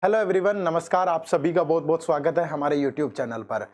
Hello everyone, नमस्कार। आप सभी का बहुत बहुत स्वागत है हमारे यूट्यूब चैनल पर।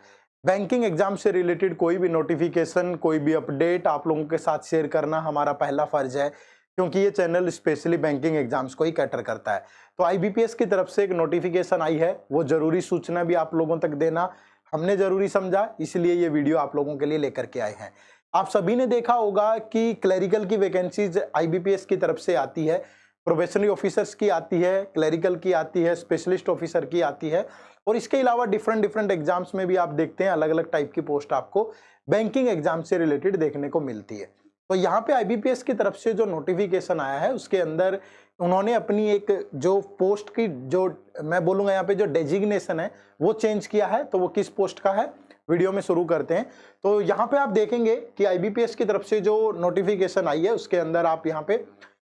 बैंकिंग एग्जाम से रिलेटेड कोई भी नोटिफिकेशन, कोई भी अपडेट आप लोगों के साथ शेयर करना हमारा पहला फर्ज है, क्योंकि ये चैनल स्पेशली बैंकिंग एग्जाम्स को ही कैटर करता है। तो आईबीपीएस की तरफ से एक नोटिफिकेशन आई है, वो जरूरी सूचना भी आप लोगों तक देना हमने जरूरी समझा, इसलिए ये वीडियो आप लोगों के लिए लेकर के आए हैं। आप सभी ने देखा होगा कि क्लरिकल की वैकेंसीज आईबीपीएस की तरफ से आती है, प्रोबेशनरी ऑफिसर्स की आती है, क्लरिकल की आती है, स्पेशलिस्ट ऑफिसर की आती है, और इसके अलावा डिफरेंट डिफरेंट एग्जाम्स में भी आप देखते हैं अलग अलग टाइप की पोस्ट आपको बैंकिंग एग्जाम से रिलेटेड देखने को मिलती है। तो यहाँ पे आईबीपीएस की तरफ से जो नोटिफिकेशन आया है उसके अंदर उन्होंने अपनी एक जो पोस्ट की जो मैं बोलूंगा यहाँ पे जो डेजिग्नेशन है वो चेंज किया है। तो वो किस पोस्ट का है, वीडियो में शुरू करते हैं। तो यहाँ पे आप देखेंगे कि आईबीपीएस की तरफ से जो नोटिफिकेशन आई है उसके अंदर आप यहाँ पे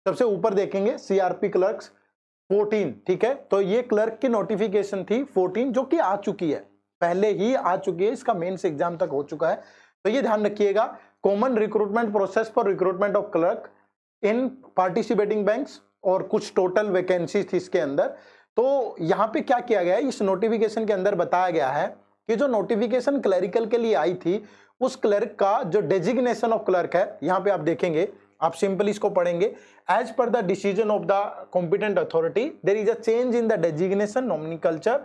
सबसे ऊपर देखेंगे सीआरपी क्लर्क्स 14, ठीक है। तो ये क्लर्क की नोटिफिकेशन थी 14 जो कि आ चुकी है, पहले ही आ चुकी है, इसका मेंस एग्जाम तक हो चुका है। तो ये ध्यान रखिएगा, common recruitment process for recruitment of clerk in participating banks, और कुछ टोटल वैकेंसी थी इसके अंदर। तो यहाँ पे क्या किया गया है, इस नोटिफिकेशन के अंदर बताया गया है कि जो नोटिफिकेशन क्लरिकल के लिए आई थी उस क्लर्क का जो डेजिग्नेशन ऑफ क्लर्क है, यहाँ पे आप देखेंगे, आप सिंपल इसको पढ़ेंगे, as per the decision of the competent authority there is a change in the designation nomenclature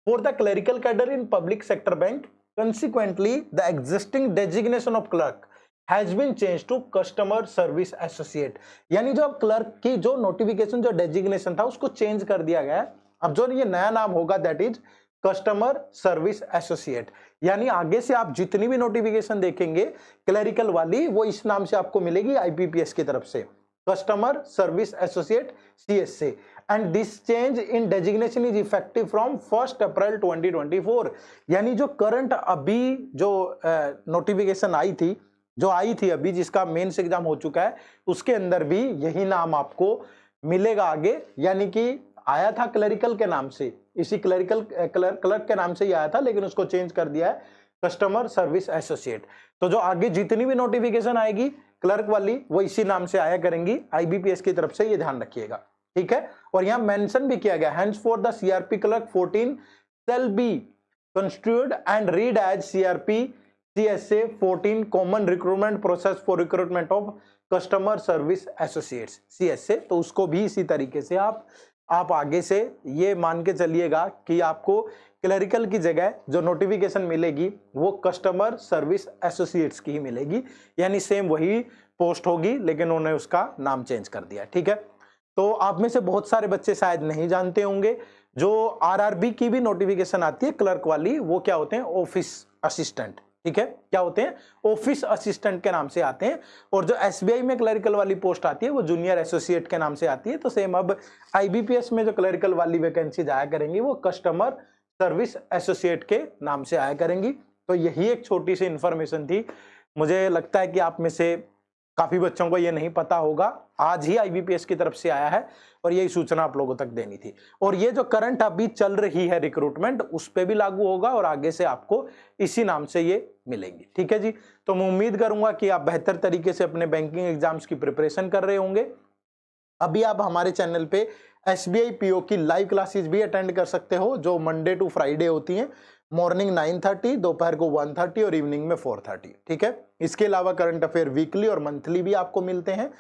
for the clerical cadre in public sector bank, consequently the existing designation of clerk has been changed to customer service associate। यानी जो clerk की जो notification जो designation था उसको change कर दिया गया है। अब जो ये नया नाम होगा that is customer service associate. यानी आगे से आप जितनी भी नोटिफिकेशन देखेंगे क्लरिकल वाली वो इस नाम से आपको मिलेगी आईपीपीएस की तरफ से, customer service associate CSA. And this change in designation is effective from 1 अप्रैल 2024। यानी जो करंट अभी जो नोटिफिकेशन आई थी अभी, जिसका मेंस एग्जाम हो चुका है, उसके अंदर भी यही नाम आपको मिलेगा आगे। यानी कि आया था क्लरिकल के नाम से, इसी क्लर्क के नाम से ही आया था, लेकिन उसको चेंज कर दिया है कस्टमर सर्विस एसोसिएट। तो जो आगे जितनी भी नोटिफिकेशन आएगी क्लर्क वाली वो इसी नाम से आया करेंगी आईबीपीएस की तरफ से, ये ध्यान रखिएगा, ठीक है। और यहाँ मेंशन भी किया गया, hence for the CRP clerk 14 shall be construed and read as CRP CSA 14 common recruitment process for recruitment of customer service associates CSA। तो उसको भी इसी तरीके से आप आगे से ये मान के चलिएगा कि आपको क्लरिकल की जगह जो नोटिफिकेशन मिलेगी वो कस्टमर सर्विस एसोसिएट्स की ही मिलेगी। यानी सेम वही पोस्ट होगी, लेकिन उन्होंने उसका नाम चेंज कर दिया, ठीक है। तो आप में से बहुत सारे बच्चे शायद नहीं जानते होंगे, जो आरआरबी की भी नोटिफिकेशन आती है क्लर्क वाली, वो क्या होते हैं, ऑफिस असिस्टेंट, ठीक है। क्या होते हैं, ऑफिस असिस्टेंट के नाम से आते हैं। और जो एसबीआई में क्लरिकल वाली पोस्ट आती है वो जूनियर एसोसिएट के नाम से आती है। तो सेम अब आईबीपीएस में जो क्लरिकल वाली वैकेंसी आया करेंगी वो कस्टमर सर्विस एसोसिएट के नाम से आया करेंगी। तो यही एक छोटी सी इंफॉर्मेशन थी, मुझे लगता है कि आप में से काफी बच्चों को ये नहीं पता होगा, आज ही आईबीपीएस की तरफ से आया है और यही सूचना आप लोगों तक देनी थी। और ये जो करंट अभी चल रही है रिक्रूटमेंट उस पे भी लागू होगा और आगे से आपको इसी नाम से ये मिलेंगी, ठीक है जी। तो मैं उम्मीद करूंगा कि आप बेहतर तरीके से अपने बैंकिंग एग्जाम्स की प्रिपरेशन कर रहे होंगे। अभी आप हमारे चैनल पे एसबीआई पीओ की लाइव क्लासेस भी अटेंड कर सकते हो, जो मंडे टू फ्राइडे होती हैं, मॉर्निंग 9:30, दोपहर को 1:30 और इवनिंग में 4:30, ठीक है। इसके अलावा करंट अफेयर वीकली और मंथली भी आपको मिलते हैं।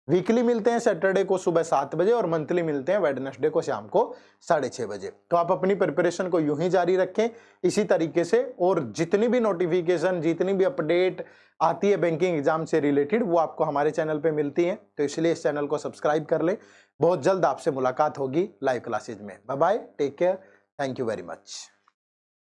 वीकली मिलते हैं सैटरडे को सुबह 7 बजे और मंथली मिलते हैं वेडनेसडे को शाम को 6:30 बजे। तो आप अपनी प्रिपरेशन को यूं ही जारी रखें इसी तरीके से, और जितनी भी नोटिफिकेशन, जितनी भी अपडेट आती है बैंकिंग एग्जाम से रिलेटेड वो आपको हमारे चैनल पे मिलती हैं। तो इसलिए इस चैनल को सब्सक्राइब कर ले। बहुत जल्द आपसे मुलाकात होगी लाइव क्लासेज में। Bye bye, take care, thank you very much.